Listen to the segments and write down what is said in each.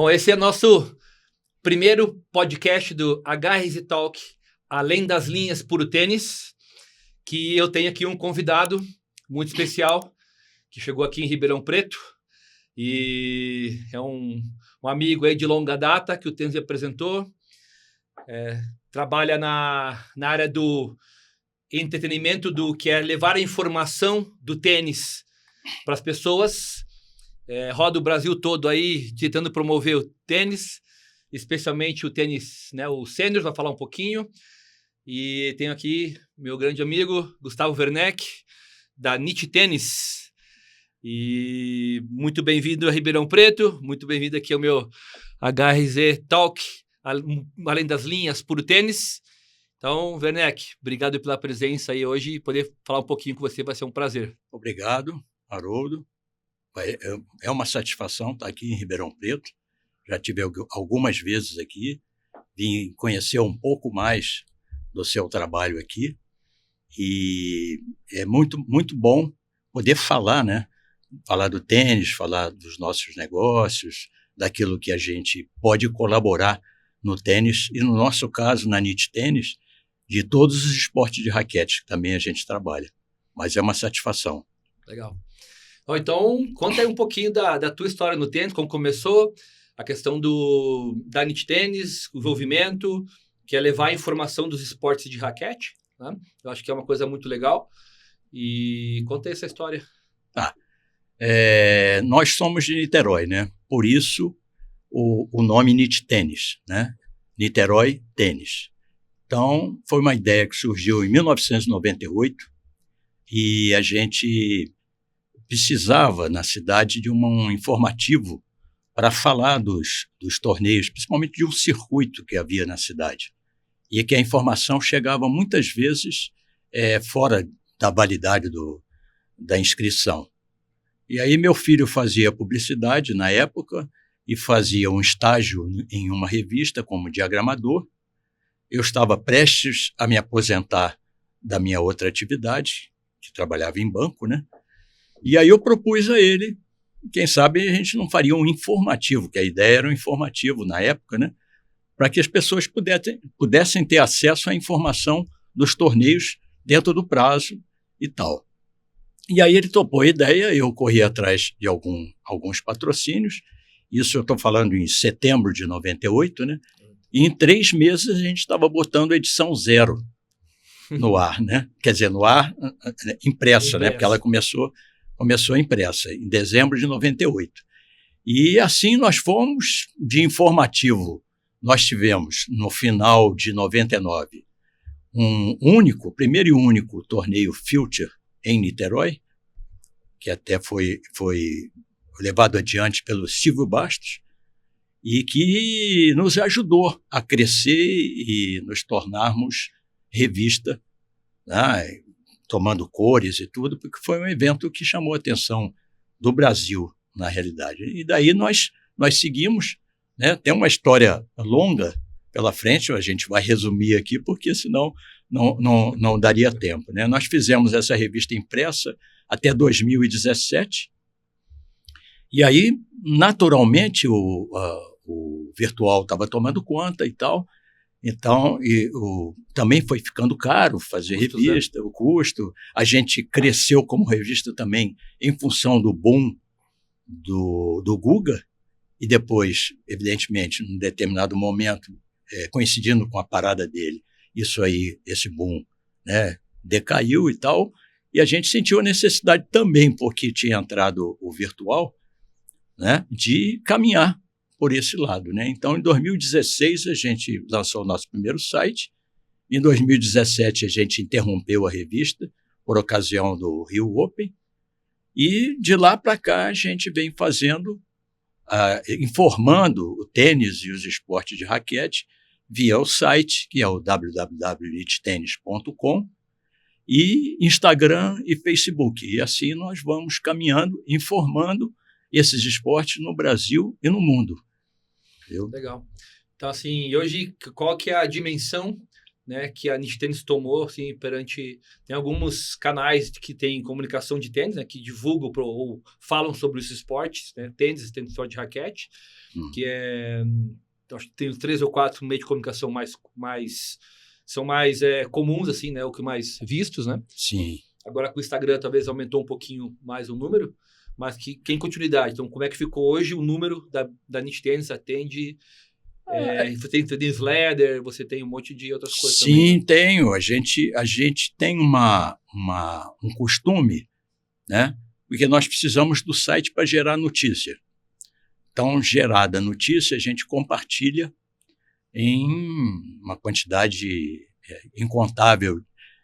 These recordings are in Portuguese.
Bom, esse é nosso primeiro podcast do HRZ Talk, Além das Linhas Puro Tênis, que eu tenho aqui um convidado muito especial, que chegou aqui em Ribeirão Preto, e é um amigo aí de longa data que o tênis me apresentou, trabalha na área do entretenimento, do que é levar a informação do tênis para as pessoas, roda o Brasil todo aí tentando promover o tênis, especialmente o tênis, né, o sênior, vai falar um pouquinho. E tenho aqui meu grande amigo Gustavo Werneck, da NIT Tênis. E muito bem-vindo a Ribeirão Preto, muito bem-vindo aqui ao meu HRZ Talk, Além das Linhas Puro Tênis. Então, Werneck, obrigado pela presença aí hoje e poder falar um pouquinho com você vai ser um prazer. Obrigado, Haroldo. É uma satisfação estar aqui em Ribeirão Preto. Já tive algumas vezes aqui, vim conhecer um pouco mais do seu trabalho aqui e é muito, muito bom poder falar, né? Falar do tênis, falar dos nossos negócios, daquilo que a gente pode colaborar no tênis e, no nosso caso, na NIT Tênis, de todos os esportes de raquete que também a gente trabalha. Mas é uma satisfação. Legal. Então, conta aí um pouquinho da tua história no tênis, como começou, a questão da NIT Tênis, o envolvimento, que é levar a informação dos esportes de raquete, né? Eu acho que é uma coisa muito legal. E conta aí essa história. Nós somos de Niterói, né? Por isso o nome NIT Tênis, né? Niterói Tênis. Então, foi uma ideia que surgiu em 1998 e a gente precisava, na cidade, de um informativo para falar dos torneios, principalmente de um circuito que havia na cidade. E que a informação chegava muitas vezes fora da validade da inscrição. E aí meu filho fazia publicidade na época e fazia um estágio em uma revista como diagramador. Eu estava prestes a me aposentar da minha outra atividade, que trabalhava em banco, né? E aí eu propus a ele, quem sabe a gente não faria um informativo, que a ideia era um informativo na época, né? Para que as pessoas pudessem ter acesso à informação dos torneios dentro do prazo e tal. E aí ele topou a ideia, eu corri atrás de alguns patrocínios, isso eu estou falando em setembro de 98, né? E em 3 meses a gente estava botando a edição 0 no ar, né? Quer dizer, no ar, impressa, né? Porque ela começou impressa em dezembro de 98. E assim nós fomos de informativo. Nós tivemos, no final de 99, primeiro e único torneio Future em Niterói, que até foi levado adiante pelo Silvio Bastos, e que nos ajudou a crescer e nos tornarmos revista, né, tomando cores e tudo, porque foi um evento que chamou a atenção do Brasil, na realidade. E daí nós seguimos, né? Tem uma história longa pela frente, a gente vai resumir aqui, porque senão não daria tempo, né? Nós fizemos essa revista impressa até 2017, e aí, naturalmente, o virtual estava tomando conta e tal. Então, também foi ficando caro fazer revista, o custo. A gente cresceu como revista também em função do boom do Guga, e depois, evidentemente, num determinado momento, coincidindo com a parada dele, esse boom, né, decaiu e tal, e a gente sentiu a necessidade também, porque tinha entrado o virtual, né, de caminhar por esse lado, né? Então, em 2016, a gente lançou o nosso primeiro site. Em 2017, a gente interrompeu a revista por ocasião do Rio Open. E, de lá para cá, a gente vem informando o tênis e os esportes de raquete via o site, que é o www.nittenis.com, e Instagram e Facebook. E assim nós vamos caminhando, informando esses esportes no Brasil e no mundo. Legal. Então, assim, hoje, qual que é a dimensão né, que a Nit Tênis tomou, assim, perante... Tem alguns canais que têm comunicação de tênis, né, que divulgam ou falam sobre os esportes, né, tênis só de raquete, que é... Então, acho que tem 3 ou 4 meios de comunicação são mais comuns, assim, né, o que mais vistos, né? Sim. Agora com o Instagram talvez aumentou um pouquinho mais o número, mas que tem continuidade. Então, como é que ficou hoje o número da Nit Tênis atende... você tem newsletter, você tem um monte de outras coisas também. Sim, tenho. A gente tem um costume, né? Porque nós precisamos do site para gerar notícia. Então, gerada notícia, a gente compartilha em uma quantidade incontável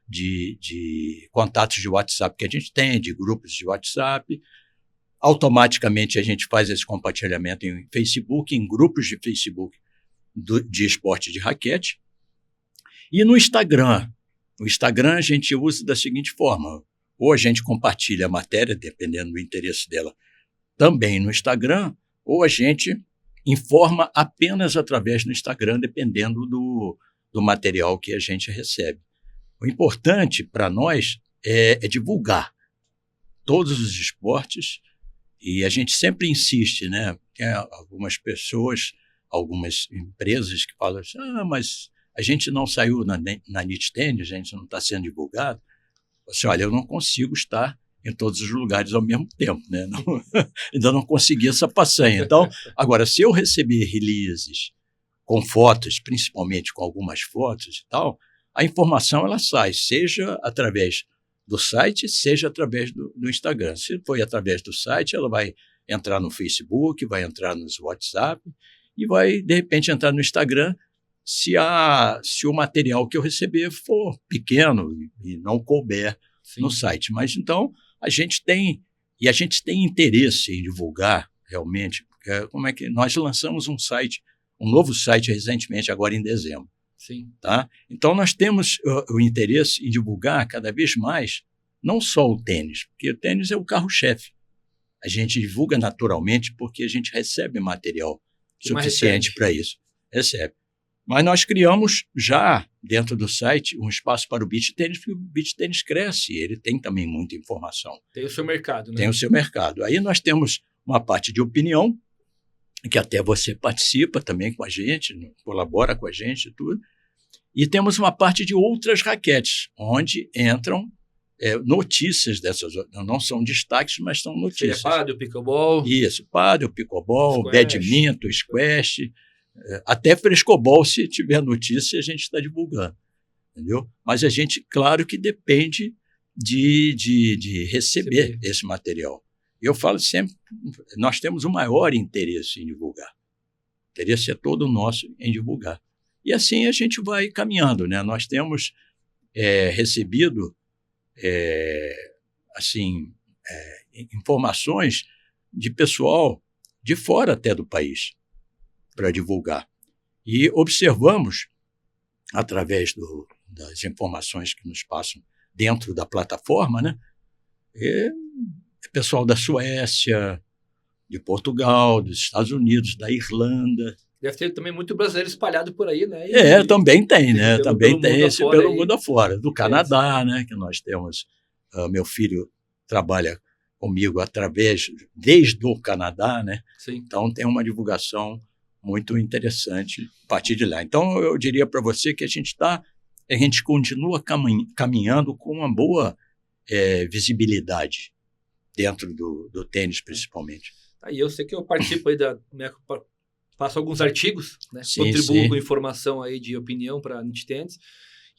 de contatos de WhatsApp que a gente tem, de grupos de WhatsApp. Automaticamente, a gente faz esse compartilhamento em Facebook, em grupos de Facebook de esporte de raquete. E no Instagram. No Instagram, a gente usa da seguinte forma. Ou a gente compartilha a matéria, dependendo do interesse dela, também no Instagram, ou a gente informa apenas através do Instagram, dependendo do material que a gente recebe. O importante para nós é divulgar todos os esportes, e a gente sempre insiste, né? Tem algumas pessoas, algumas empresas que falam assim, mas a gente não saiu na Nit Tênis, a gente não está sendo divulgado. Assim, olha, eu não consigo estar em todos os lugares ao mesmo tempo, né? Ainda não consegui essa façanha. Então, agora, se eu receber releases com fotos, principalmente com algumas fotos e tal, a informação ela sai, seja através do site, seja através do Instagram. Se for através do site, ela vai entrar no Facebook, vai entrar nos WhatsApp e vai, de repente, entrar no Instagram se o material que eu receber for pequeno e não couber no site. Mas, então, a gente tem interesse em divulgar realmente, porque como é que nós lançamos um novo site recentemente, agora em dezembro. Sim. Tá? Então, nós temos o interesse em divulgar cada vez mais, não só o tênis, porque o tênis é o carro-chefe. A gente divulga naturalmente porque a gente recebe material suficiente para isso. Recebe. Mas nós criamos já, dentro do site, um espaço para o beach tênis, porque o beach tênis cresce, ele tem também muita informação. Tem o seu mercado, né? Tem o seu mercado. Aí nós temos uma parte de opinião, que até você participa também com a gente, colabora com a gente e tudo. E temos uma parte de outras raquetes, onde entram notícias dessas, não são destaques, mas são notícias. Pádel, pickleball. Isso, pádel, pickleball, badminton, squash, até frescobol, se tiver notícia, a gente está divulgando, entendeu? Mas a gente, claro que depende de receber esse material. Eu falo sempre, nós temos o maior interesse em divulgar. O interesse é todo nosso em divulgar. E assim a gente vai caminhando, né? Nós temos recebido informações de pessoal de fora até do país para divulgar. E observamos, através das informações que nos passam dentro da plataforma, né? Pessoal da Suécia, de Portugal, dos Estados Unidos, da Irlanda. Deve ter também muito brasileiro espalhado por aí, né? Também tem, né? Também tem esse pelo mundo afora. Do Canadá, Isso. né? Que nós temos. Meu filho trabalha comigo desde o Canadá, né? Sim. Então tem uma divulgação muito interessante a partir de lá. Então eu diria para você que a gente continua caminhando com uma boa visibilidade dentro do tênis, principalmente. E eu sei que eu participo aí faço alguns artigos, né? Sim, contribuo com informação aí de opinião para a Nit Tênis,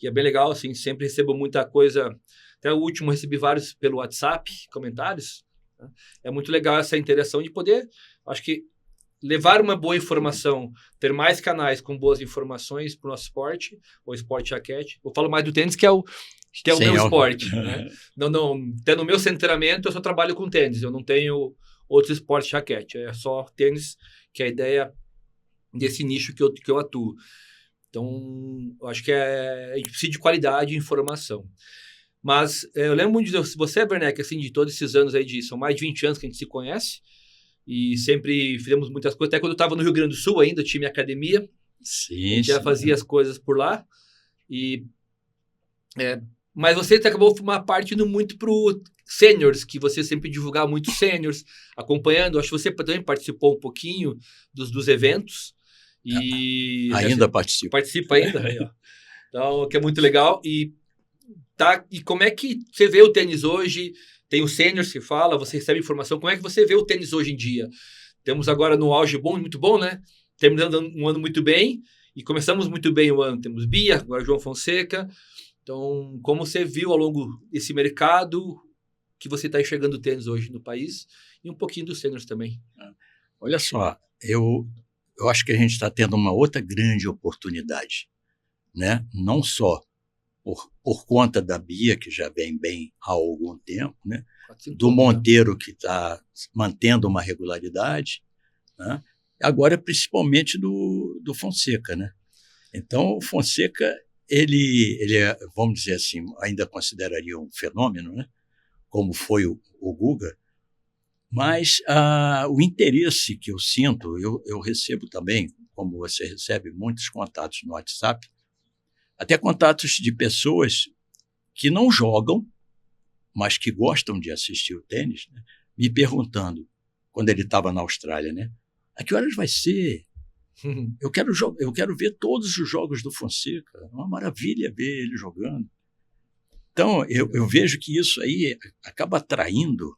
e é bem legal, assim, sempre recebo muita coisa. Até o último recebi vários pelo WhatsApp, comentários. Né? É muito legal essa interação de poder, acho que, levar uma boa informação, ter mais canais com boas informações para o nosso esporte, o esporte raquete. Eu falo mais do tênis, que é o meu esporte. Né? Até no meu centramento, eu só trabalho com tênis, eu não tenho outros esportes de raquete, é só tênis, que é a ideia desse nicho que eu atuo. Então, eu acho que a gente precisa de qualidade de informação. Mas eu lembro muito de você, Werneck, assim, de todos esses anos aí, são mais de 20 anos que a gente se conhece, e sempre fizemos muitas coisas. Até quando eu estava no Rio Grande do Sul ainda, eu tinha minha academia. Sim, a gente já fazia as coisas por lá. Mas você acabou uma parte indo muito para o seniors, que você sempre divulgava muito seniors, acompanhando. Acho que você também participou um pouquinho dos eventos. E ainda participo. Participa ainda? Aí, ó. Então, que é muito legal. E como é que você vê o tênis hoje? Tem o seniors que fala, você recebe informação. Como é que você vê o tênis hoje em dia? Temos agora no auge muito bom, né? Terminando um ano muito bem e começamos muito bem o ano. Temos Bia, agora João Fonseca. Então, como você viu ao longo desse mercado que você está enxergando o tênis hoje no país e um pouquinho dos sêniors também? Olha só, eu acho que a gente está tendo uma outra grande oportunidade, né? Não só por conta da Bia, que já vem bem há algum tempo, né? Do Monteiro, que está mantendo uma regularidade, né? Agora, principalmente do Fonseca, né? Então, o Fonseca, ele é, vamos dizer assim, ainda consideraria um fenômeno, né? Como foi o Guga, mas o interesse que eu sinto, eu recebo também, como você recebe, muitos contatos no WhatsApp, até contatos de pessoas que não jogam, mas que gostam de assistir o tênis, né? Me perguntando, quando ele estava na Austrália, né? A que horas vai ser? Eu quero ver todos os jogos do Fonseca. É uma maravilha ver ele jogando. Então, eu vejo que isso aí acaba atraindo,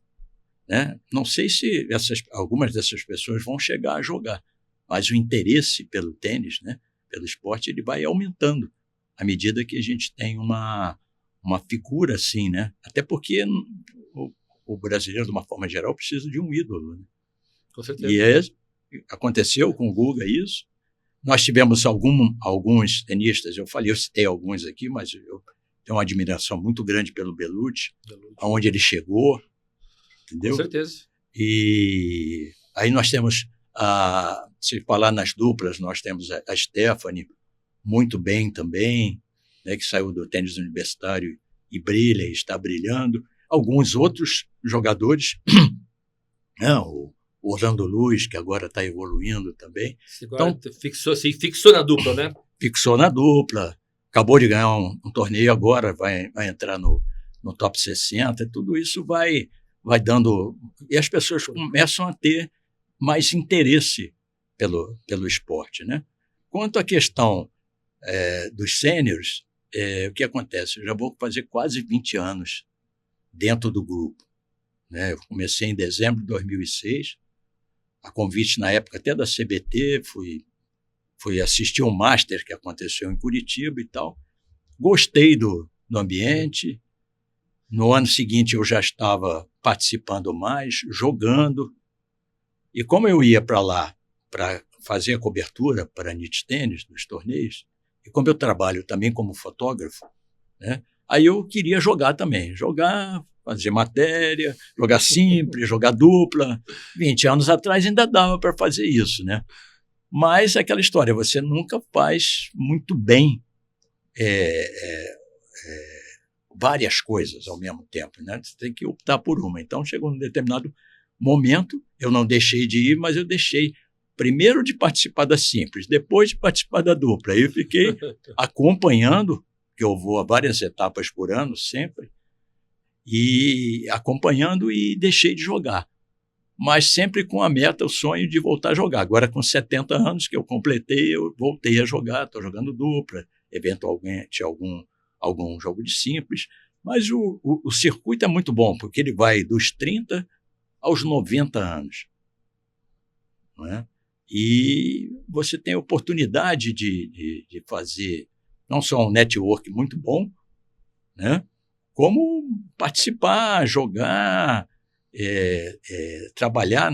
né? Não sei se algumas dessas pessoas vão chegar a jogar, mas o interesse pelo tênis, né? Pelo esporte, ele vai aumentando à medida que a gente tem uma figura assim, né? Até porque o brasileiro, de uma forma geral, precisa de um ídolo, né? Com certeza. E aconteceu com o Guga isso. Nós tivemos alguns tenistas, eu citei alguns aqui, mas eu tenho uma admiração muito grande pelo Bellucci, aonde ele chegou, entendeu? Com certeza. E aí nós temos, se falar nas duplas, nós temos a Stephanie, muito bem também, né, que saiu do tênis universitário e brilha, e está brilhando. Alguns outros jogadores, o Orlando Luz, que agora está evoluindo também. Então, fixou na dupla, né? Fixou na dupla. Acabou de ganhar um torneio agora, vai entrar no top 60. Tudo isso vai dando... E as pessoas começam a ter mais interesse pelo esporte, né? Quanto à questão dos sêniors, o que acontece? Eu já vou fazer quase 20 anos dentro do grupo, né? Eu comecei em dezembro de 2006, a convite na época até da CBT, fui assistir um Master que aconteceu em Curitiba e tal. Gostei do ambiente. No ano seguinte eu já estava participando mais, jogando. E como eu ia para lá para fazer a cobertura para a NIT Tênis, dos torneios, e como eu trabalho também como fotógrafo, né, aí eu queria jogar também. Jogar, fazer matéria, jogar simples, jogar dupla. 20 anos atrás ainda dava para fazer isso, né? Mas aquela história, você nunca faz muito bem várias coisas ao mesmo tempo, né? Você tem que optar por uma. Então, chegou um determinado momento, eu não deixei de ir, mas eu deixei primeiro de participar da simples, depois de participar da dupla. Aí eu fiquei acompanhando, que eu vou a várias etapas por ano, sempre, e acompanhando e deixei de jogar. Mas sempre com a meta, o sonho de voltar a jogar. Agora, com 70 anos que eu completei, eu voltei a jogar, estou jogando dupla, eventualmente algum jogo de simples, mas o circuito é muito bom, porque ele vai dos 30 aos 90 anos. Não é? E você tem a oportunidade de fazer não só um network muito bom, né, como participar, jogar, trabalhar,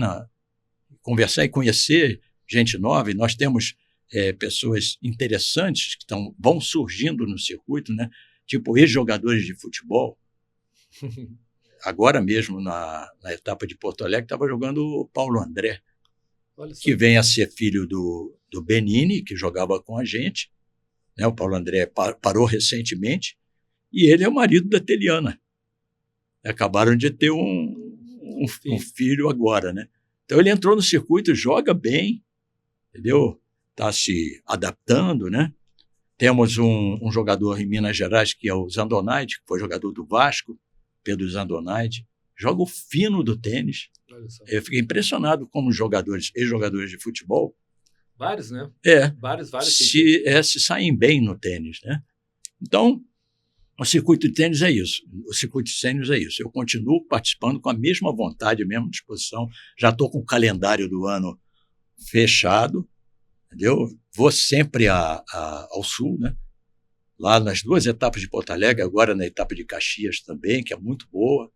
conversar e conhecer gente nova. E nós temos pessoas interessantes que vão surgindo no circuito, né? Tipo ex-jogadores de futebol. Agora mesmo, na etapa de Porto Alegre, estava jogando o Paulo André, que vem a ser filho do Benini, que jogava com a gente, né? O Paulo André parou recentemente, e ele é o marido da Teliana. Acabaram de ter um filho agora, né? Então ele entrou no circuito, joga bem, entendeu? Está se adaptando, né? Temos um jogador em Minas Gerais, que é o Zandonaide, que foi jogador do Vasco, Pedro Zandonaide. Joga o fino do tênis. Eu fiquei impressionado como ex-jogadores de futebol. Vários, né? Vários. Se saem bem no tênis, né? Então, o circuito de tênis é isso. Eu continuo participando com a mesma vontade, a mesma disposição. Já estou com o calendário do ano fechado, entendeu? Vou sempre ao sul, né? Lá nas 2 etapas de Porto Alegre, agora na etapa de Caxias também, que é muito boa.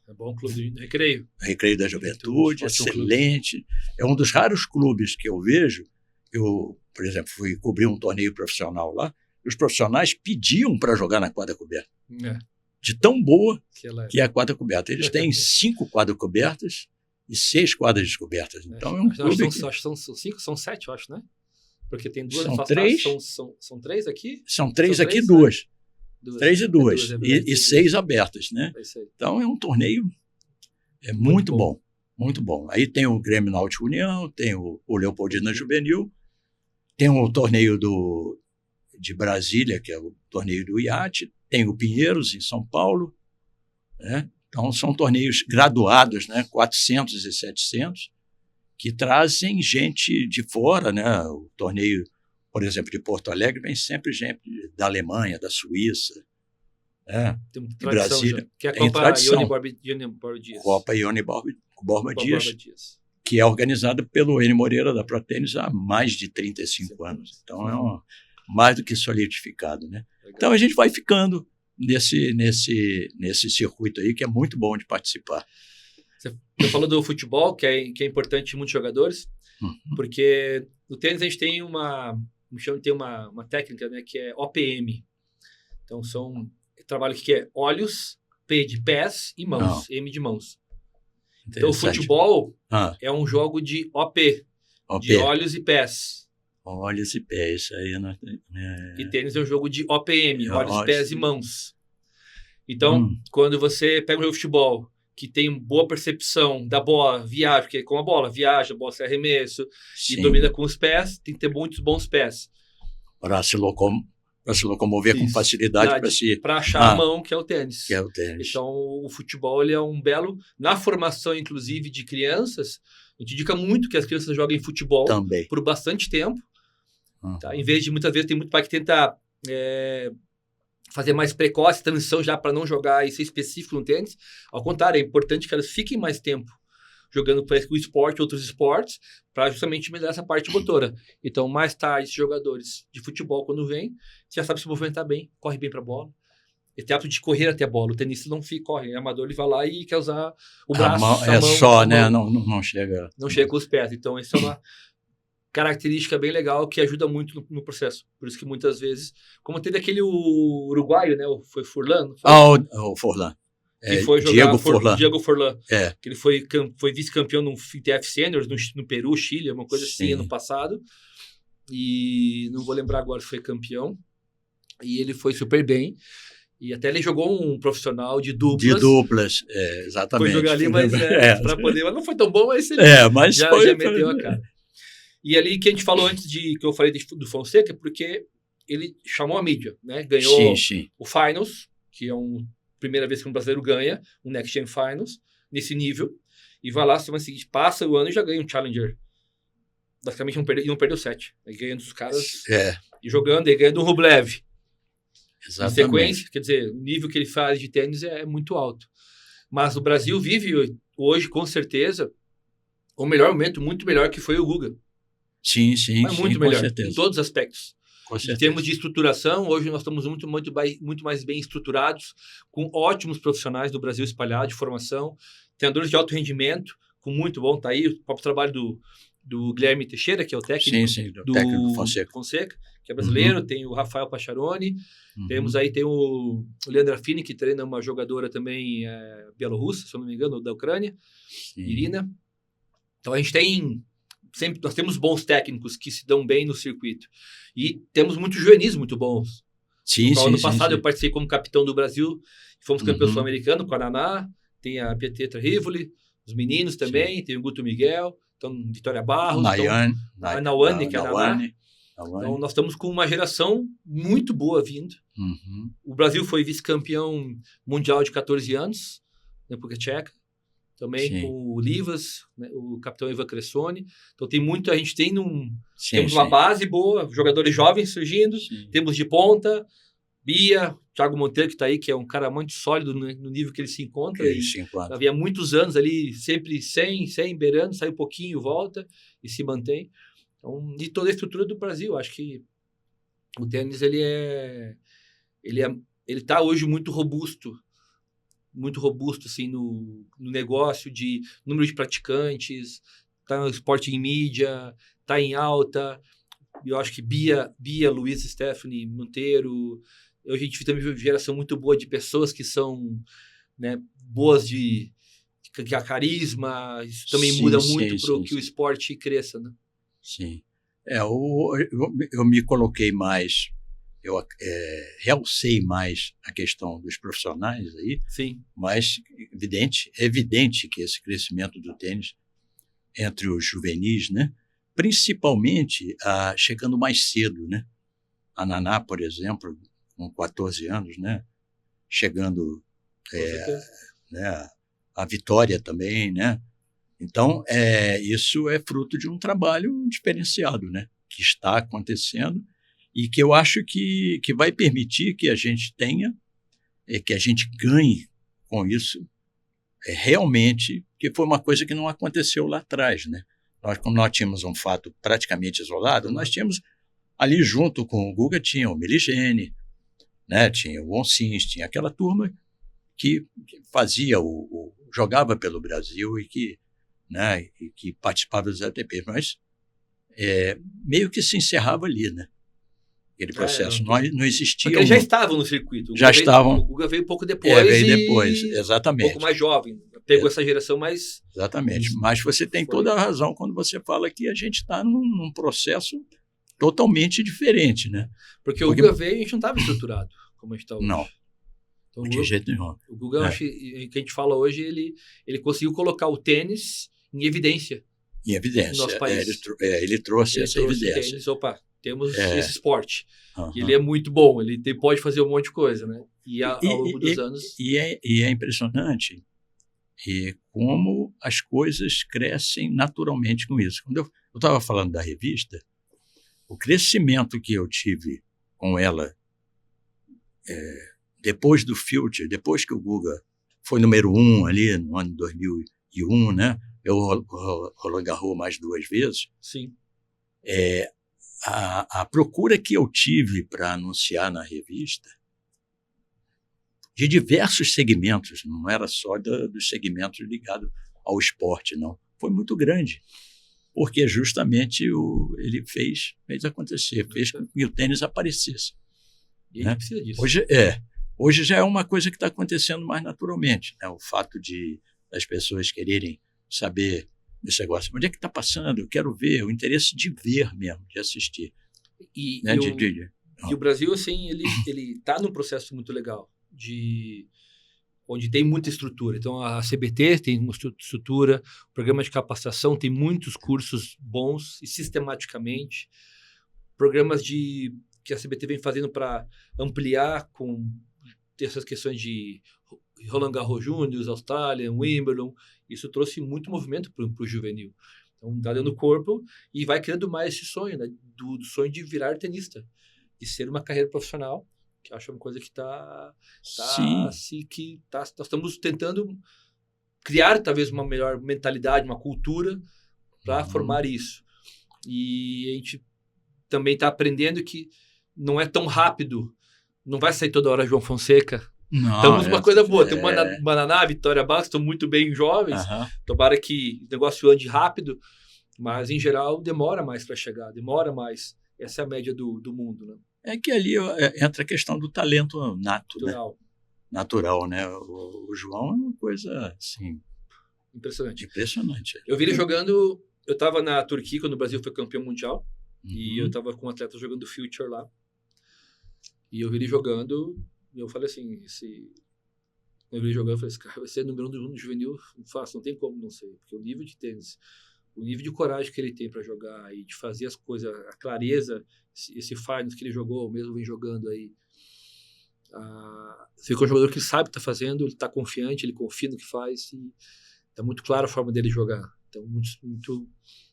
É bom clube de recreio. Recreio da Juventude, excelente. É um dos raros clubes que eu vejo. Eu, por exemplo, fui cobrir um torneio profissional lá, e os profissionais pediam para jogar na quadra coberta. De tão boa que é a quadra coberta. Eles têm 5 quadras cobertas e 6 quadras descobertas. Então é um clube acho que são 5, são 7, eu acho, né? Porque tem 2 são afastadas. São 3 aqui? São 3 aqui, 2. 3 e 2. E 6 abertas, né? Então é um torneio muito bom. Muito bom. Aí tem o Grêmio Náutico União, tem o Leopoldina Juvenil, tem o torneio de Brasília, que é o torneio do iate, tem o Pinheiros, em São Paulo, né? Então são torneios graduados, né? 400 e 700, que trazem gente de fora, né? O torneio, por exemplo, de Porto Alegre, vem sempre gente da Alemanha, da Suíça, né? Tem de Brasília. Que é a Copa Ione Borba Dias. Copa Ione Borba Dias, que é organizada pelo Eni Moreira da ProTênis há mais de 35 anos. Então é mais do que solidificado, né? Legal. Então a gente vai ficando nesse circuito aí, que é muito bom de participar. Você falou do futebol, que é importante em muitos jogadores, porque no tênis a gente tem uma técnica, né, que é OPM. Então trabalho que é olhos, P de pés e mãos, M de mãos. Então o futebol é um jogo de OP, de olhos e pés. Olhos e pés, aí E tênis é um jogo de OPM, olhos, pés e mãos. Então, quando você pega um jogo de futebol que tem boa percepção da bola, viaja, porque com a bola viaja, a bola se arremesso, e domina com os pés, tem que ter muitos bons pés. Para se locomover com facilidade para achar a mão, que é o tênis. Que é o tênis. Então, o futebol ele é um belo... Na formação, inclusive, de crianças, a gente indica muito que as crianças joguem futebol também por bastante tempo. Tá? Em vez de, muitas vezes, tem muito pai que tenta fazer mais precoce, transição já para não jogar e ser específico no tênis. Ao contrário, é importante que elas fiquem mais tempo jogando o esporte, outros esportes, para justamente melhorar essa parte motora. Então, mais tarde, esses jogadores de futebol, quando vêm, já sabe se movimentar bem, corre bem para a bola. Ele tem hábito de correr até a bola. O tenista não corre, o amador ele vai lá e quer usar o braço. A mão, né? Não chega. Não chega com os pés. Então, essa é uma característica bem legal que ajuda muito no processo. Por isso que muitas vezes, como teve aquele uruguaio, né? Foi Furlan? O Furlan. Que foi jogar Diego Forlan. Que ele foi vice-campeão no ITF Seniors no Peru, Chile, uma coisa assim, ano passado. E não vou lembrar agora se foi campeão. E ele foi super bem. E até ele jogou um profissional de duplas. Exatamente. Foi jogar ali, mas para poder... Mas não foi tão bom, mas ele já meteu a cara. E ali que a gente falou antes que eu falei do Fonseca, porque ele chamou a mídia, né? Ganhou o Finals, que é primeira vez que um brasileiro ganha um Next Gen Finals, nesse nível, e vai lá, semana seguinte, passa o ano e já ganha um Challenger. Basicamente não perdeu 7. Aí ganhando dos caras e jogando, e ganhando um Rublev. Exatamente. Em sequência, quer dizer, o nível que ele faz de tênis é muito alto. Mas o Brasil vive hoje, com certeza, o melhor momento, muito melhor que foi o Guga. Sim, muito melhor, em todos os aspectos. Em termos de estruturação, hoje nós estamos muito mais bem estruturados, com ótimos profissionais do Brasil espalhados, de formação, treinadores de alto rendimento, com muito bom, tá aí o próprio trabalho do Guilherme Teixeira, que é o técnico do técnico Fonseca, que é brasileiro, tem o Rafael Pacharoni, tem o Leandro Affini, que treina uma jogadora também bielorrussa, se eu não me engano, da Ucrânia, Irina. Então a gente nós temos bons técnicos que se dão bem no circuito. E temos muitos juvenis muito bons. Ano passado eu participei como capitão do Brasil, fomos campeão sul-americano com a Naná, tem a Pietra Rivoli, os meninos também, tem o Guto Miguel, então Vitória Barros, Nawane, que é a Naná. Então, nós estamos com uma geração muito boa vindo. Uhum. O Brasil foi vice-campeão mundial de 14 anos, na República Tcheca. Também Sim. com o Livas, né, o capitão Ivan Cressoni. Então, a gente tem temos Sim. uma base boa, jogadores jovens surgindo, Sim. temos de ponta, Bia, Thiago Monteiro, que está aí, que é um cara muito sólido no nível que ele se encontra. Havia muitos anos ali, sempre 100 beirando, sai um pouquinho, volta e se mantém. Então, de toda a estrutura do Brasil, acho que o tênis ele está hoje muito robusto assim, no negócio de número de praticantes, está no esporte em mídia, está em alta. Eu acho que Bia, Luiz, Stephanie, Monteiro. A gente também vive uma geração muito boa de pessoas que são, né, boas de carisma. Isso também muda muito para que o esporte cresça, né? Sim. Eu me coloquei mais, eu realcei mais a questão dos profissionais aí. Sim. Mas é evidente que esse crescimento do tênis entre os juvenis, né, principalmente chegando mais cedo, né? A Naná, por exemplo, com 14 anos, né, chegando, né, a Vitória também, né? Então, isso é fruto de um trabalho diferenciado, né, que está acontecendo e que eu acho que vai permitir que a gente tenha, que a gente ganhe com isso, realmente, que foi uma coisa que não aconteceu lá atrás, né? Como nós tínhamos um fato praticamente isolado, nós tínhamos ali junto com o Guga, tinha o Meligeni, né? Tinha o Onsins, tinha aquela turma que fazia jogava pelo Brasil e que participava dos ATPs, mas meio que se encerrava ali, né? Aquele processo não existia. Porque eles já estavam no circuito. O Guga veio um pouco depois. Veio depois, exatamente. Um pouco mais jovem. Pegou essa geração mais... Exatamente. Mas você tem toda a razão quando você fala que a gente está num processo totalmente diferente, né? Porque o Guga veio e a gente não estava estruturado como a gente está hoje. Não. Então, de jeito nenhum. O Guga, acho que a gente fala hoje, ele conseguiu colocar o tênis em evidência. Em evidência. No nosso país. Ele trouxe essa evidência. Tênis, temos esse esporte. Ele é muito bom, ele pode fazer um monte de coisa, né? E ao longo dos anos... E é impressionante como as coisas crescem naturalmente com isso. Quando eu estava falando da revista, o crescimento que eu tive com ela depois do Future, depois que o Guga foi número 1 ali no ano 2001, né? Eu Roland Garros mais 2 vezes. Sim. A procura que eu tive para anunciar na revista, de diversos segmentos, não era só dos segmentos ligados ao esporte, não. Foi muito grande, porque justamente ele fez acontecer, fez com que o tênis aparecesse. E a gente precisa disso. Hoje já é uma coisa que está acontecendo mais naturalmente, né? O fato das pessoas quererem saber desse negócio. Onde é que está passando? Eu quero ver, o interesse de ver mesmo, de assistir. E o Brasil, assim, ele está num processo muito legal, onde tem muita estrutura. Então, a CBT tem uma estrutura, o programa de capacitação tem muitos cursos bons e sistematicamente. Programas que a CBT vem fazendo para ampliar com essas questões de Roland Garros Júnior, Austrália, Wimbledon. Isso trouxe muito movimento para o juvenil. Então, está dando corpo e vai criando mais esse sonho, né? Do sonho de virar tenista, de ser uma carreira profissional, que eu acho uma coisa que nós estamos tentando criar talvez uma melhor mentalidade, uma cultura para formar isso. E a gente também está aprendendo que não é tão rápido, não vai sair toda hora João Fonseca. Não, temos uma coisa boa, tem uma Naná, Vitória Bastos, estão muito bem jovens, tomara que o negócio ande rápido, mas em geral demora mais para chegar, demora mais. Essa é a média do mundo, né? É que ali entra a questão do talento natural, né? Natural, né? O João é uma coisa assim impressionante. Impressionante. Eu vi ele jogando, eu estava na Turquia quando o Brasil foi campeão mundial, e eu estava com um atleta jogando Future lá, e eu vi ele jogando. E eu falei assim, eu vi ele jogando, eu falei, esse cara vai ser número 1 do juvenil, fácil, não tem como não ser, porque o nível de tênis, o nível de coragem que ele tem para jogar e de fazer as coisas, a clareza, esse finals que ele jogou, mesmo vem jogando aí, você vê que é um jogador que sabe o que está fazendo, ele está confiante, ele confia no que faz e está muito clara a forma dele jogar. Então,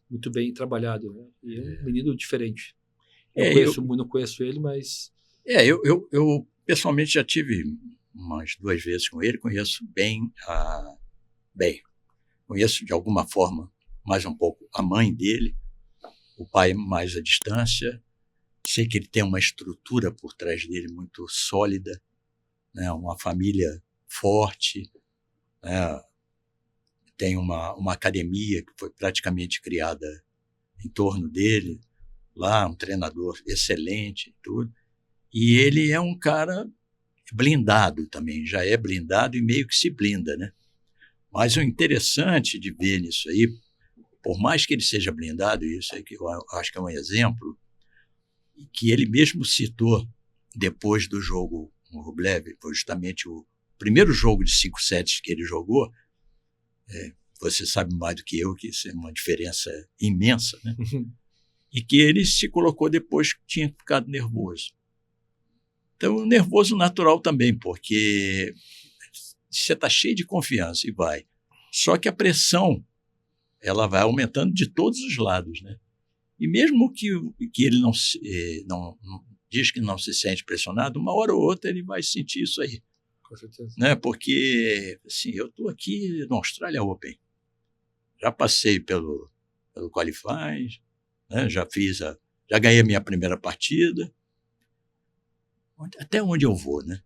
muito bem trabalhado, né? E é um menino diferente. Não conheço ele, mas... Eu pessoalmente já tive umas 2 vezes com ele, conheço bem, conheço de alguma forma mais um pouco a mãe dele, o pai mais à distância. Sei que ele tem uma estrutura por trás dele muito sólida, né? Uma família forte, né? Tem uma academia que foi praticamente criada em torno dele, lá um treinador excelente e tudo. E ele é um cara blindado também, já é blindado e meio que se blinda, né? Mas o interessante de ver nisso aí, por mais que ele seja blindado, isso aí que eu acho que é um exemplo, que ele mesmo citou depois do jogo com o Rublev, foi justamente o primeiro jogo de 5 sets que ele jogou. Você sabe mais do que eu que isso é uma diferença imensa, né? E que ele se colocou depois que tinha ficado nervoso. Então, nervoso natural também, porque você está cheio de confiança e vai. Só que a pressão ela vai aumentando de todos os lados, né? E mesmo que ele não diz que não se sente pressionado, uma hora ou outra ele vai sentir isso aí. Com certeza. Né? Porque assim, eu estou aqui no Australia Open, já passei pelo Qualifying, né? Já ganhei a minha primeira partida. Até onde eu vou, né?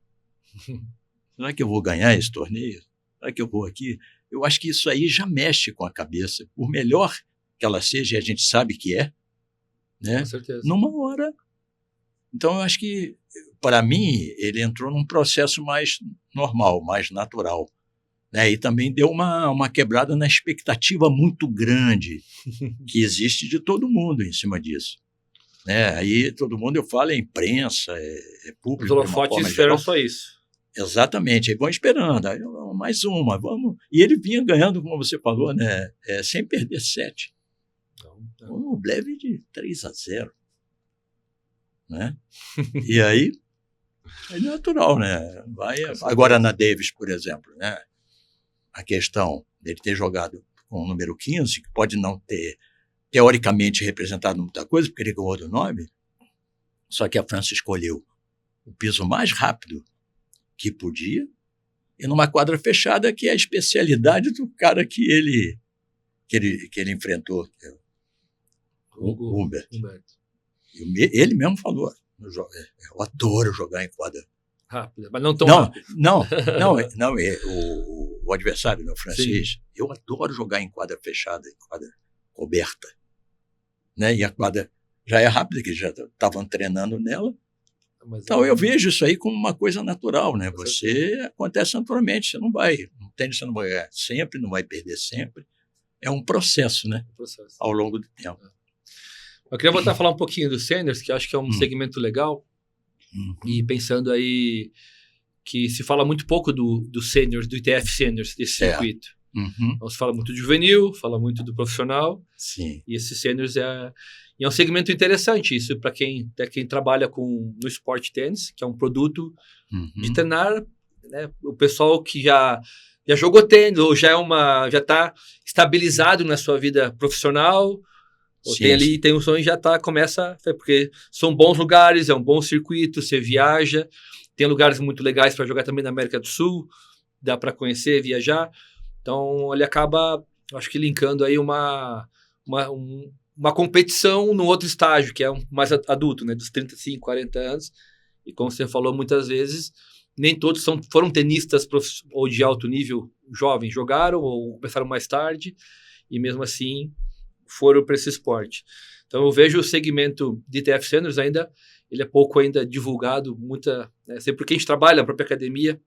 Será que eu vou ganhar esse torneio? Será que eu vou aqui? Eu acho que isso aí já mexe com a cabeça, por melhor que ela seja, e a gente sabe que é, né? Com certeza. Numa hora. Então, eu acho que, para mim, ele entrou num processo mais normal, mais natural, né? E também deu uma quebrada na expectativa muito grande que existe de todo mundo em cima disso. Né? Aí todo mundo, eu falo, é imprensa, é público. Os holofotes esperam só isso. Exatamente, aí vão esperando, aí, mais uma, vamos. E ele vinha ganhando, como você falou, né? Sem perder 7. Então, um leve de 3-0. Né? E aí é natural, né? Agora na Davis, por exemplo, né? A questão dele ter jogado com o número 15, que pode não ter teoricamente representado muita coisa, porque ele ganhou do 9, só que a França escolheu o piso mais rápido que podia, e numa quadra fechada, que é a especialidade do cara que ele enfrentou, que é o Humbert. Ele mesmo falou, eu adoro jogar em quadra rápida, mas não tão rápido. Não, o adversário, o francês, sim. Eu adoro jogar em quadra fechada, em quadra coberta. Né? E a quadra já é rápida, que já estavam treinando nela. Então eu vejo isso aí como uma coisa natural, né? Acontece naturalmente, no tênis você não vai ganhar sempre, não vai perder sempre. É um processo, né? Ao longo do tempo. Eu queria voltar a falar um pouquinho dos seniors, que eu acho que é um segmento legal. E pensando aí que se fala muito pouco do seniors, do ITF seniors, desse circuito. Então se fala muito do juvenil, fala muito do profissional. Sim. E esses seniors é um segmento interessante, isso para quem trabalha no esporte tênis, que é um produto de treinar, né? O pessoal que já jogou tênis ou já está estabilizado na sua vida profissional, ou tem um sonho e já começa, porque são bons lugares, é um bom circuito, você viaja, tem lugares muito legais para jogar também na América do Sul, dá para conhecer, viajar. Então ele acaba, acho que linkando aí uma competição no outro estágio, que é mais adulto, né, dos 35, 40 anos. E como você falou muitas vezes, nem todos foram tenistas ou de alto nível jovens, jogaram ou começaram mais tarde, e mesmo assim foram para esse esporte. Então eu vejo o segmento de ITF Seniors ainda, ele é pouco ainda divulgado, né, sempre porque a gente trabalha na própria academia,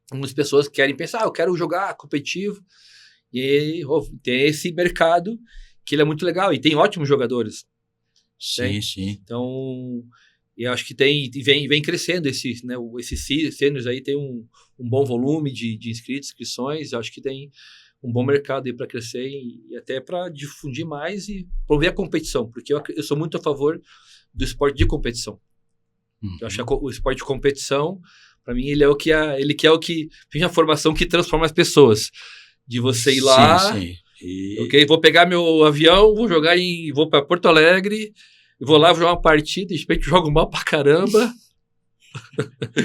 algumas pessoas querem pensar, eu quero jogar competitivo, e tem esse mercado que ele é muito legal, e tem ótimos jogadores. Sim, sim. Então, eu acho que vem crescendo esses seniors aí, tem um bom volume de inscritos, inscrições, eu acho que tem um bom mercado aí para crescer e até para difundir mais e promover a competição, porque eu sou muito a favor do esporte de competição. Eu acho que o esporte de competição, para mim, ele quer o que tem a formação que transforma as pessoas. De você ir lá, sim. Ok, vou pegar meu avião, vou para Porto Alegre, vou lá, vou jogar uma partida, de repente jogo mal pra caramba.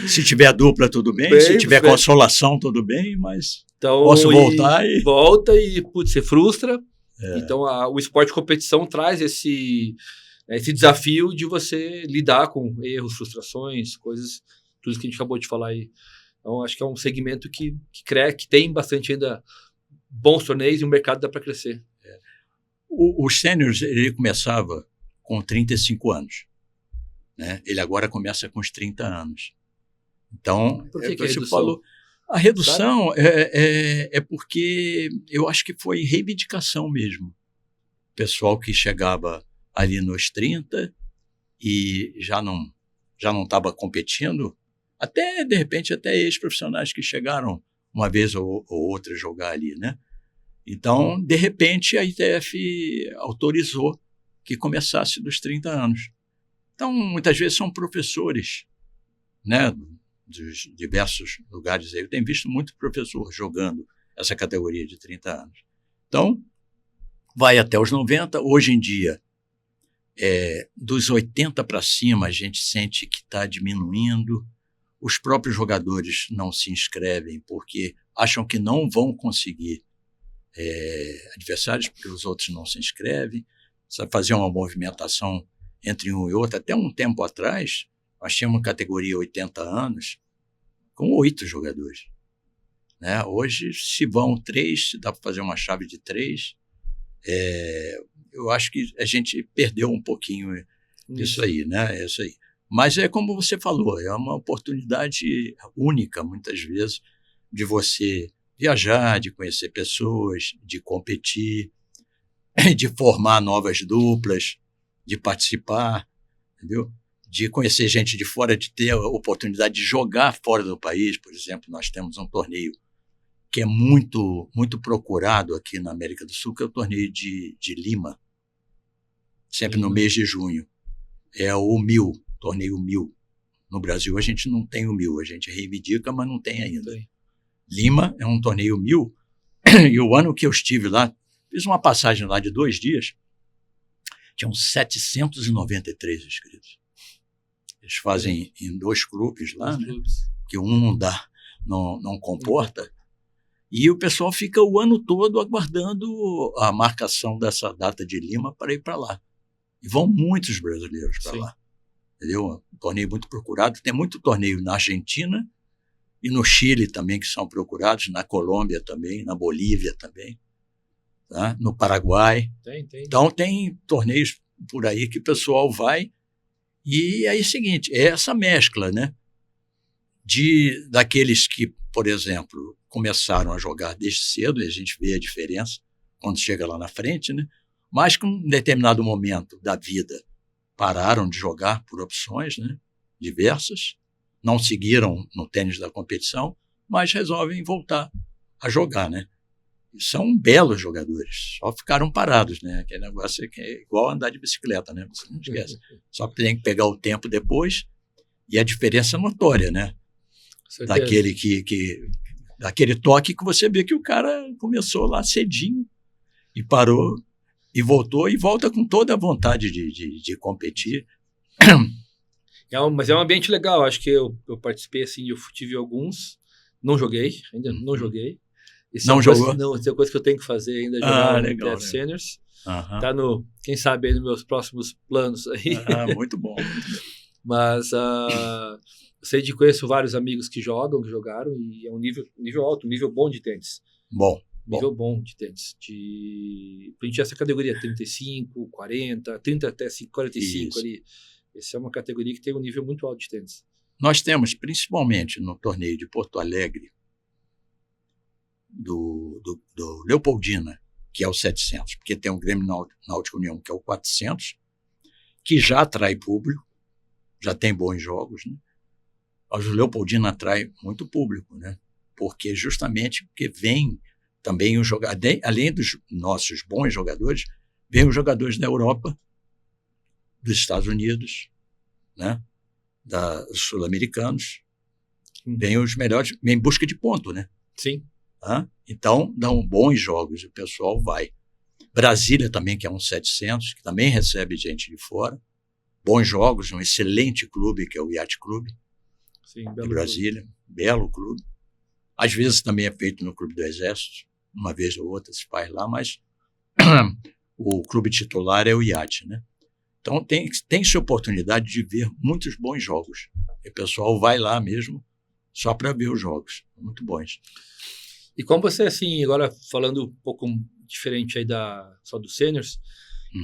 Se tiver dupla, tudo bem. Se tiver consolação, tudo bem, mas então, posso voltar e... Volta e, putz, você frustra. Então, o esporte de competição traz esse desafio de você lidar com erros, frustrações, coisas, tudo isso que a gente acabou de falar aí. Então, acho que é um segmento que tem bastante ainda bons torneios e o mercado dá para crescer. Os sêniors, ele começava com 35 anos. Né? Ele agora começa com os 30 anos. Então, por que você falou, a redução é porque eu acho que foi reivindicação mesmo. Pessoal que chegava ali nos 30 e já não estava competindo, até, de repente, até ex-profissionais que chegaram uma vez ou outra jogar ali, né? Então, de repente, a ITF autorizou que começasse dos 30 anos. Então, muitas vezes são professores, né, dos diversos lugares aí. Eu tenho visto muito professor jogando essa categoria de 30 anos. Então, vai até os 90. Hoje em dia, dos 80 para cima, a gente sente que está diminuindo. Os próprios jogadores não se inscrevem porque acham que não vão conseguir adversários, porque os outros não se inscrevem. Você vai fazer uma movimentação entre um e outro. Até um tempo atrás, nós tínhamos uma categoria 80 anos com 8 jogadores. Né? Hoje, se vão 3, dá para fazer uma chave de 3. Eu acho que a gente perdeu um pouquinho isso aí, né? Isso aí. Mas é como você falou, é uma oportunidade única, muitas vezes, de você viajar, de conhecer pessoas, de competir, de formar novas duplas, de participar, entendeu? De conhecer gente de fora, de ter a oportunidade de jogar fora do país. Por exemplo, nós temos um torneio que é muito, muito procurado aqui na América do Sul, que é o torneio de Lima, sempre no mês de junho. É o 1000, torneio 1000. No Brasil a gente não tem o 1000, a gente reivindica, mas não tem ainda. Sim. Lima é um torneio 1000, e o ano que eu estive lá, fiz uma passagem lá de 2 dias, tinham 793 inscritos. Eles fazem em 2 clubes lá, né? Que um não comporta, e o pessoal fica o ano todo aguardando a marcação dessa data de Lima para ir para lá. E vão muitos brasileiros para lá. Entendeu? Um torneio muito procurado. Tem muito torneio na Argentina e no Chile também, que são procurados, na Colômbia também, na Bolívia também, tá? No Paraguai. Tem. Então, tem torneios por aí que o pessoal vai. E aí é o seguinte, é essa mescla, né? Daqueles que, por exemplo, começaram a jogar desde cedo, e a gente vê a diferença quando chega lá na frente, né? Mas que em um determinado momento da vida pararam de jogar por opções, né, diversas, não seguiram no tênis da competição, mas resolvem voltar a jogar, né? E são belos jogadores, só ficaram parados, né? Aquele negócio que é igual andar de bicicleta, né? Você não esquece. Só tem que pegar o tempo depois, e a diferença é notória, né? Daquele toque que você vê que o cara começou lá cedinho e parou e voltou, e volta com toda a vontade de competir. Mas é um ambiente legal. Acho que eu participei, assim, eu tive alguns, não joguei, ainda não joguei. Não jogou? Não, essa é uma coisa que eu tenho que fazer ainda, jogar no ITF Seniors. Tá quem sabe, aí nos meus próximos planos aí. Muito bom. Mas eu conheço vários amigos que jogaram, e é um nível alto, um nível bom de tênis. Nível bom de tênis. A gente essa categoria 35, 40, 30 até 45 isso. Ali. Essa é uma categoria que tem um nível muito alto de tênis. Nós temos, principalmente no torneio de Porto Alegre, do Leopoldina, que é o 700, porque tem o Grêmio Náutico União, que é o 400, que já atrai público, já tem bons jogos, né? Mas o Leopoldina atrai muito público, né? Porque vem também além dos nossos bons jogadores, vêm os jogadores da Europa, dos Estados Unidos, né? Dos sul-americanos, vêm os melhores, vêm em busca de ponto, né? Sim. Então, dão bons jogos, o pessoal vai. Brasília também, que é um 700, que também recebe gente de fora. Bons jogos, um excelente clube, que é o Yacht Clube, de Brasília. Belo clube. Às vezes também é feito no Clube do Exército, uma vez ou outra se faz lá, mas o clube titular é o Yacht, né? Então, tem-se oportunidade de ver muitos bons jogos. E o pessoal vai lá mesmo só para ver os jogos. Muito bons. E como você, assim, agora falando um pouco diferente aí só dos seniors,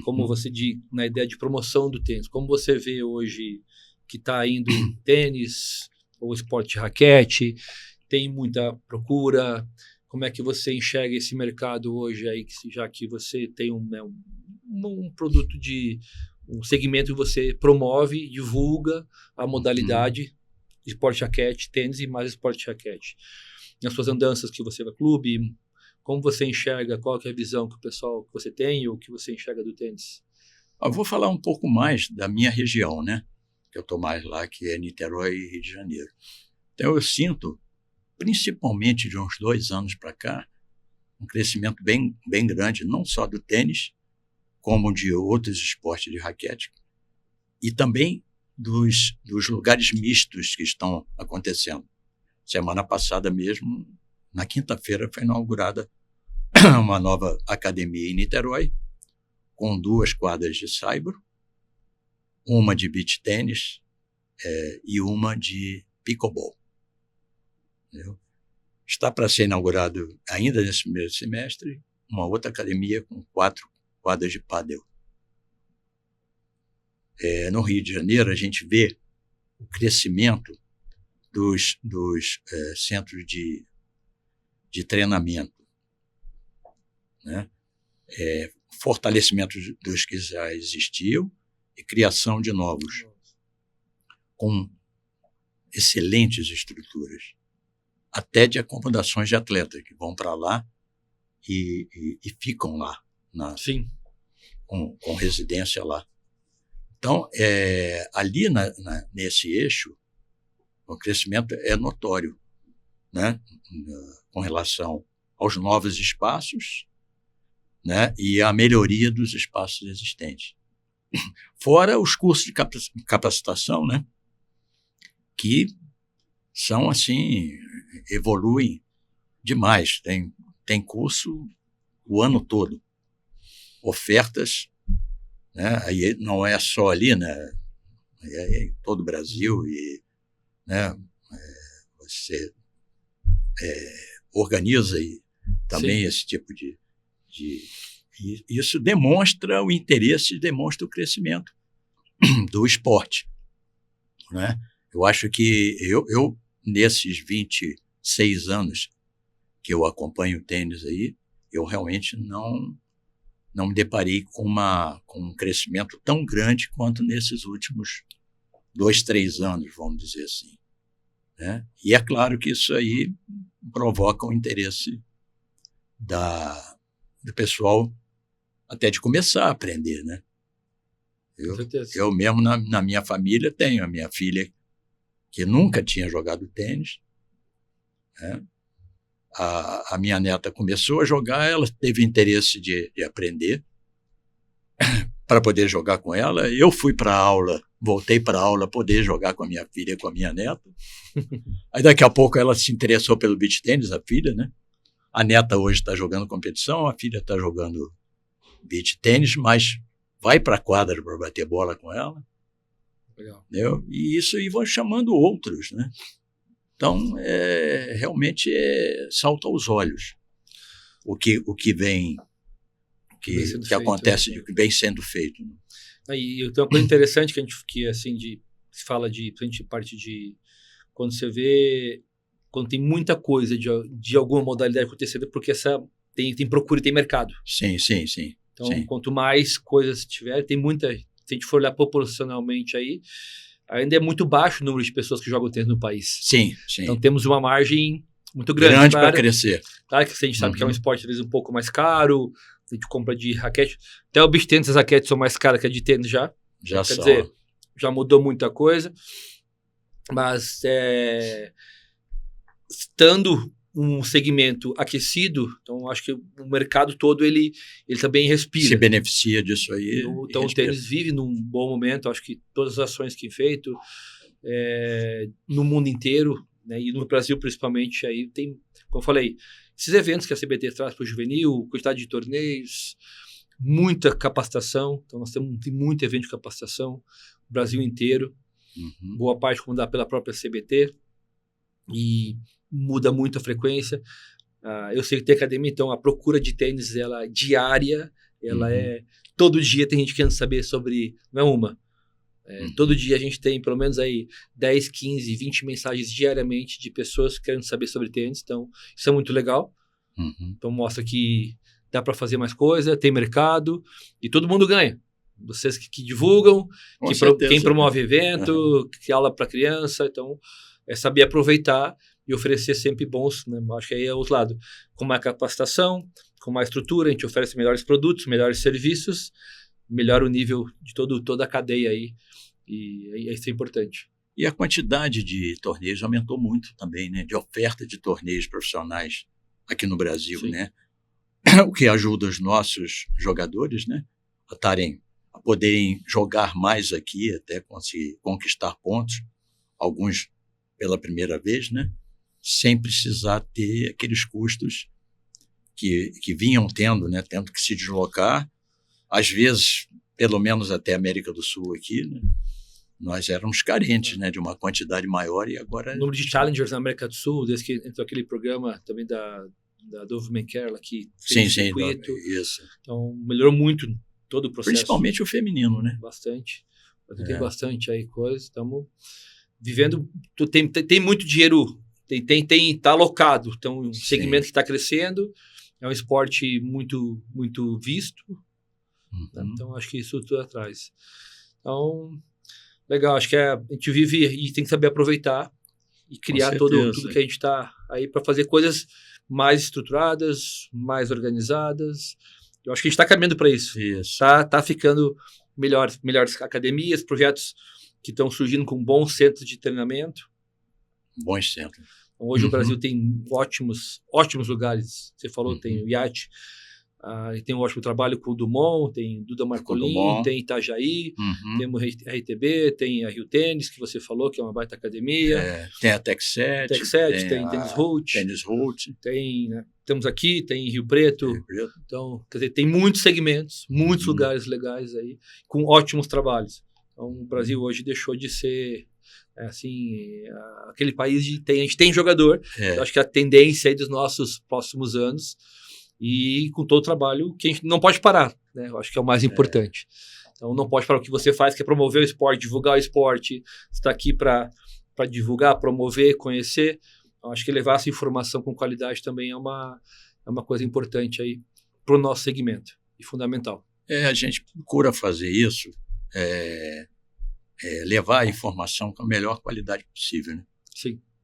como você, na ideia de promoção do tênis, como você vê hoje que está indo tênis ou esporte de raquete, tem muita procura, como é que você enxerga esse mercado hoje aí, já que você tem um produto um segmento que você promove, divulga a modalidade de esporte de raquete, tênis e mais esporte de raquete. Nas suas andanças que você vai ao clube, como você enxerga, qual que é a visão que o pessoal que você tem ou que você enxerga do tênis? Eu vou falar um pouco mais da minha região, né? Que eu estou mais lá, que é Niterói e Rio de Janeiro. Então eu sinto, principalmente de uns 2 anos para cá, um crescimento bem, bem grande, não só do tênis, como de outros esportes de raquete, e também dos lugares mistos que estão acontecendo. Semana passada mesmo, na quinta-feira, foi inaugurada uma nova academia em Niterói, com 2 quadras de saibro, uma de beach tênis e uma de pickleball. Entendeu? Está para ser inaugurado ainda nesse primeiro semestre uma outra academia com 4 quadras de pádel. No Rio de Janeiro, a gente vê o crescimento dos centros de treinamento, né? Fortalecimento dos que já existiam e criação de novos, com excelentes estruturas, até de acomodações de atletas que vão para lá e ficam lá, Sim. Com residência lá. Então, ali nesse eixo, o crescimento é notório, né? Com relação aos novos espaços, né? E a melhoria dos espaços existentes. Fora os cursos de capacitação, né? Que são, assim, evoluem demais. Tem curso o ano todo. Ofertas, né? Aí não é só ali, né? É em todo o Brasil e, né? Você organiza também Sim. esse tipo de isso demonstra o interesse, demonstra o crescimento do esporte, né? Eu acho que eu nesses 26 anos que eu acompanho o tênis aí, eu realmente não me deparei com um crescimento tão grande quanto nesses últimos 2, 3 anos, vamos dizer assim, né? E é claro que isso aí provoca o interesse do pessoal até de começar a aprender, né? Eu mesmo, na minha família, tenho a minha filha que nunca tinha jogado tênis, né? A minha neta começou a jogar, ela teve interesse de aprender para poder jogar com ela. Eu fui para a aula, voltei para a aula poder jogar com a minha filha e com a minha neta. Aí daqui a pouco ela se interessou pelo beach tênis, a filha, né? A neta hoje está jogando competição, a filha está jogando beach tênis, mas vai para a quadra para bater bola com ela. Legal. Entendeu? E isso aí vão chamando outros, né? Então, realmente salta aos olhos o que vem, que acontece, o que vem sendo feito. Né? E tem uma coisa interessante que assim, se fala de parte de quando você vê, quando tem muita coisa de alguma modalidade acontecendo, porque tem procura e tem mercado. Sim. Então, sim. Quanto mais coisas tiver, tem muita. Se a gente for olhar proporcionalmente aí, ainda é muito baixo o número de pessoas que jogam tênis no país. Sim. Então temos uma margem muito grande. Grande para crescer. Claro que a gente sabe que é um esporte às vezes um pouco mais caro, a gente compra de raquete. Até o beach tênis, as raquetes são mais caras que a de tênis já. Já Quer são. dizer, já mudou muita coisa. Mas estando um segmento aquecido, então acho que o mercado todo ele também respira. Se beneficia disso aí. Então o tênis vive num bom momento, acho que todas as ações que feito no mundo inteiro, né, e no Brasil principalmente, aí tem, como eu falei, esses eventos que a CBT traz para o juvenil, quantidade de torneios, muita capacitação, então nós temos muito evento de capacitação, o Brasil inteiro, boa parte como dá pela própria CBT, e muda muito a frequência. Eu sei que tem academia, então a procura de tênis ela é diária, ela todo dia tem gente querendo saber sobre, não é uma, todo dia a gente tem pelo menos aí 10, 15, 20 mensagens diariamente de pessoas querendo saber sobre tênis, então isso é muito legal. Então mostra que dá para fazer mais coisa, tem mercado e todo mundo ganha. Vocês que divulgam, quem promove evento, que aula para criança, então é saber aproveitar e oferecer sempre bons, né? Acho que aí é o outro lado, com mais capacitação, com mais estrutura, a gente oferece melhores produtos, melhores serviços, melhora o nível de toda a cadeia aí, e isso é importante. E a quantidade de torneios aumentou muito também, né? De oferta de torneios profissionais aqui no Brasil, né? O que ajuda os nossos jogadores, né? A poderem jogar mais aqui, até conseguir conquistar pontos, alguns pela primeira vez, né? Sem precisar ter aqueles custos que vinham tendo, né? Tendo que se deslocar, às vezes, pelo menos até a América do Sul aqui, né? Nós éramos carentes, né? De uma quantidade maior e agora... O número de challengers na América do Sul, desde que entrou aquele programa também da Dove Mankerla, que fez o circuito. Isso. Então, melhorou muito todo o processo. Principalmente o feminino, né? Bastante. Tem bastante aí coisa. Estamos vivendo... Tem muito dinheiro, tá alocado. Então, um segmento que está crescendo, é um esporte muito, muito visto. Né? Então, acho que isso tudo atrás. Então, legal. Acho que a gente vive e tem que saber aproveitar e criar tudo que a gente está aí para fazer coisas mais estruturadas, mais organizadas. Eu acho que a gente está caminhando para isso. Tá ficando melhores academias, projetos que estão surgindo com bons centros de treinamento. Bons centros. Hoje o Brasil tem ótimos lugares. Você falou, tem o IAT, tem um ótimo trabalho com o Dumont, tem Duda Marcolin, tem Itajaí, temos RTB, tem a Rio Tênis, que você falou, que é uma baita academia. Tem a Tech7, tem Tênis Root. Temos aqui, tem Rio Preto. Então, quer dizer, tem muitos segmentos, muitos lugares legais aí, com ótimos trabalhos. Então, o Brasil hoje deixou de ser... aquele país a gente tem jogador, eu acho que a tendência aí dos nossos próximos anos, e com todo o trabalho que a gente não pode parar, né? Eu acho que é o mais importante. Então não pode parar o que você faz, que é promover o esporte, divulgar o esporte, você está aqui para divulgar, promover, conhecer. Eu acho que levar essa informação com qualidade também é uma coisa importante aí para o nosso segmento, e fundamental. A gente procura fazer isso, levar a informação com a melhor qualidade possível, né?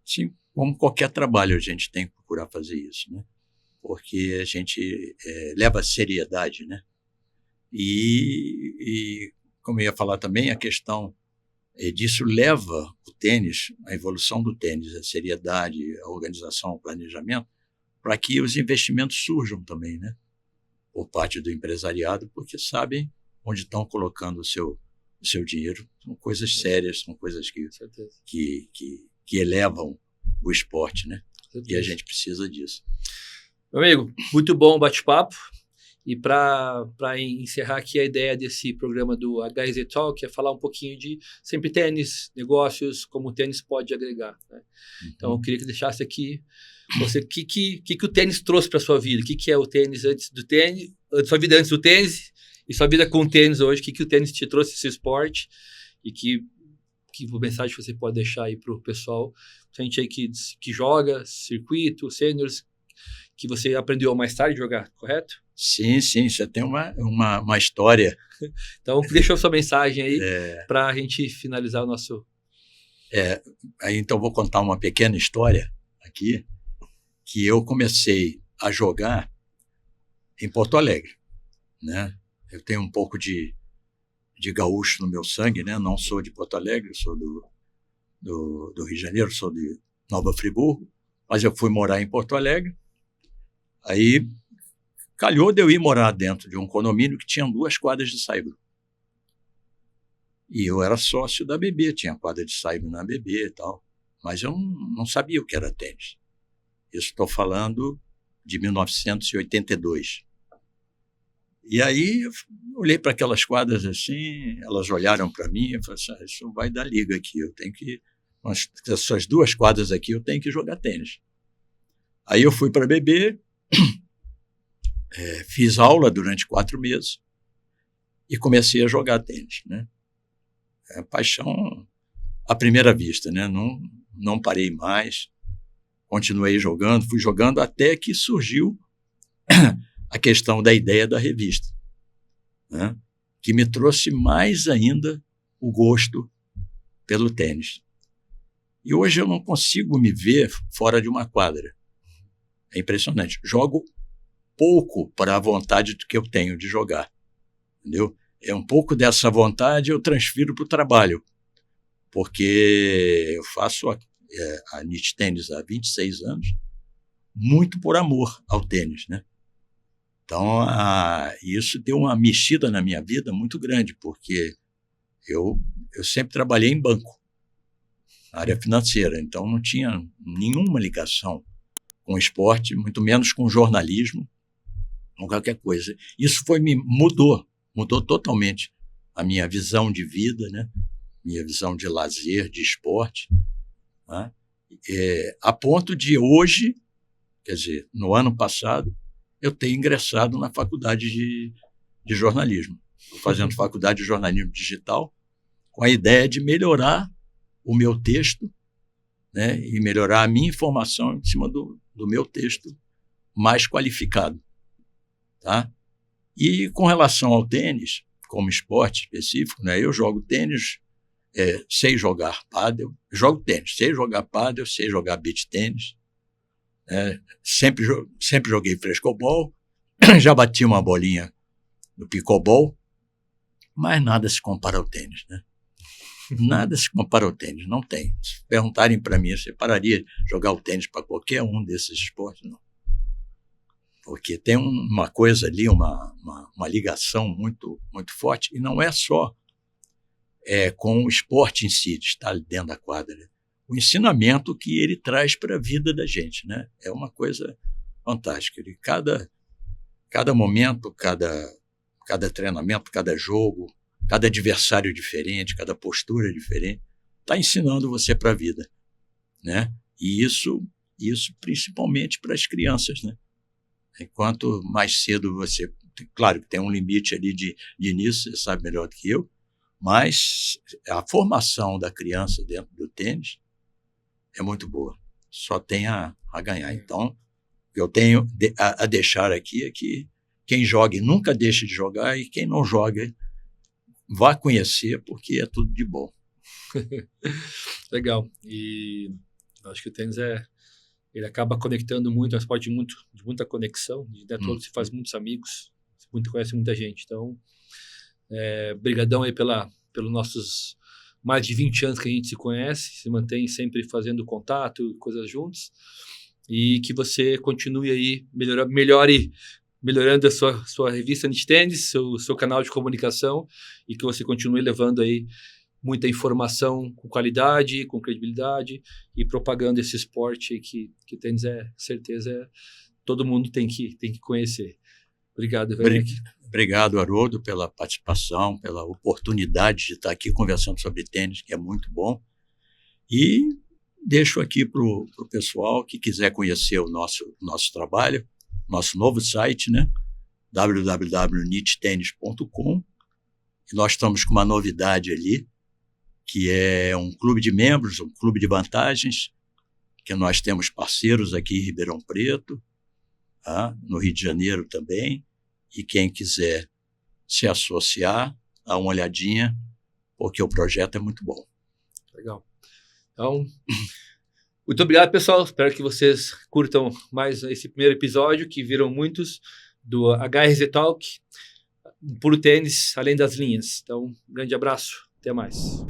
Sim, como qualquer trabalho a gente tem que procurar fazer isso, né? Porque a gente leva a seriedade, né? E como eu ia falar também, a questão disso leva o tênis, a evolução do tênis, a seriedade, a organização, o planejamento, para que os investimentos surjam também, né? Por parte do empresariado, porque sabem onde estão colocando o seu dinheiro. São coisas sérias, são coisas que elevam o esporte, né? E a gente precisa disso. Meu amigo, muito bom o bate-papo. E para encerrar aqui a ideia desse programa do HZ Talk é falar um pouquinho de sempre tênis, negócios, como o tênis pode agregar, né? Então eu queria que deixasse aqui você o que o tênis trouxe para sua vida, o que é o tênis antes do tênis, sua vida antes do tênis e sua vida com o tênis hoje, o que o tênis te trouxe esse esporte e que mensagem você pode deixar aí para o pessoal, gente aí que joga, circuito, sêniors, que você aprendeu mais tarde a jogar, correto? Sim, você tem uma história. Então, deixa a sua mensagem aí para a gente finalizar o nosso... Aí, então, vou contar uma pequena história aqui. que eu comecei a jogar em Porto Alegre, né? Eu tenho um pouco de gaúcho no meu sangue, né? Não sou de Porto Alegre, sou do Rio de Janeiro, sou de Nova Friburgo, mas eu fui morar em Porto Alegre. Aí calhou de eu ir morar dentro de um condomínio que tinha 2 quadras de saibro. E eu era sócio da BB, tinha quadra de saibro na BB e tal, mas eu não sabia o que era tênis. Isso estou falando de 1982. E aí eu olhei para aquelas quadras assim, elas olharam para mim e falaram assim, isso vai dar liga aqui, eu tenho que, essas 2 quadras aqui eu tenho que jogar tênis. Aí eu fui para a BB, fiz aula durante 4 meses e comecei a jogar tênis, né? Paixão à primeira vista, né? Não parei mais, continuei jogando, fui jogando até que surgiu a questão da ideia da revista, né? Que me trouxe mais ainda o gosto pelo tênis. E hoje eu não consigo me ver fora de uma quadra. É impressionante. Jogo pouco para a vontade que eu tenho de jogar, entendeu? É um pouco dessa vontade eu transfiro para o trabalho, porque eu faço a NIT Tênis há 26 anos, muito por amor ao tênis, né? Então, isso deu uma mexida na minha vida muito grande, porque eu sempre trabalhei em banco, na área financeira, então não tinha nenhuma ligação com esporte, muito menos com jornalismo, com qualquer coisa. Isso mudou totalmente a minha visão de vida, né? Minha visão de lazer, de esporte, né? A ponto de hoje, quer dizer, no ano passado, eu ter ingressado na faculdade de jornalismo. Estou fazendo faculdade de jornalismo digital com a ideia de melhorar o meu texto, né? E melhorar a minha informação em cima do meu texto mais qualificado, tá? E com relação ao tênis, como esporte específico, né? Eu jogo tênis, sei jogar pádel, jogo tênis, sei jogar pádel, sei jogar beach tênis, sempre joguei frescobol, já bati uma bolinha no pickleball, mas nada se compara ao tênis, né? Nada se compara ao tênis, não tem. Se perguntarem para mim, você pararia de jogar o tênis para qualquer um desses esportes? Não. Porque tem uma coisa ali, uma ligação muito, muito forte, e não é só com o esporte em si, de estar dentro da quadra. O ensinamento que ele traz para a vida da gente, né? É uma coisa fantástica. Ele, cada momento, cada treinamento, cada jogo, cada adversário diferente, cada postura diferente, está ensinando você para a vida, né? E isso principalmente para as crianças, né? Enquanto mais cedo você... Claro que tem um limite ali de início, você sabe melhor do que eu, mas a formação da criança dentro do tênis é muito boa. Só tem a ganhar. Então, eu tenho a deixar aqui é que quem joga nunca deixe de jogar, e quem não joga vá conhecer, porque é tudo de bom. Legal. E acho que o tênis ele acaba conectando muito, é um esporte de muita conexão, de network, você faz muitos amigos, você conhece muita gente. Então, brigadão aí pelos nossos mais de 20 anos que a gente se conhece, se mantém sempre fazendo contato, coisas juntos, e que você continue aí melhorando a sua revista NIT Tênis, seu canal de comunicação, e que você continue levando aí muita informação com qualidade, com credibilidade, e propagando esse esporte que tênis certeza, todo mundo tem que conhecer. Obrigado, Werneck. Obrigado, Haroldo, pela participação, pela oportunidade de estar aqui conversando sobre tênis, que é muito bom. E deixo aqui para o pessoal que quiser conhecer o nosso trabalho, nosso novo site, né? www.nittennis.com. E nós estamos com uma novidade ali, que é um clube de membros, um clube de vantagens, que nós temos parceiros aqui em Ribeirão Preto, tá? No Rio de Janeiro também, e quem quiser se associar, dá uma olhadinha, porque o projeto é muito bom. Legal. Então, Muito obrigado, pessoal. Espero que vocês curtam mais esse primeiro episódio, que viram muitos, do HRZ Talk, puro tênis, além das linhas. Então, um grande abraço. Até mais.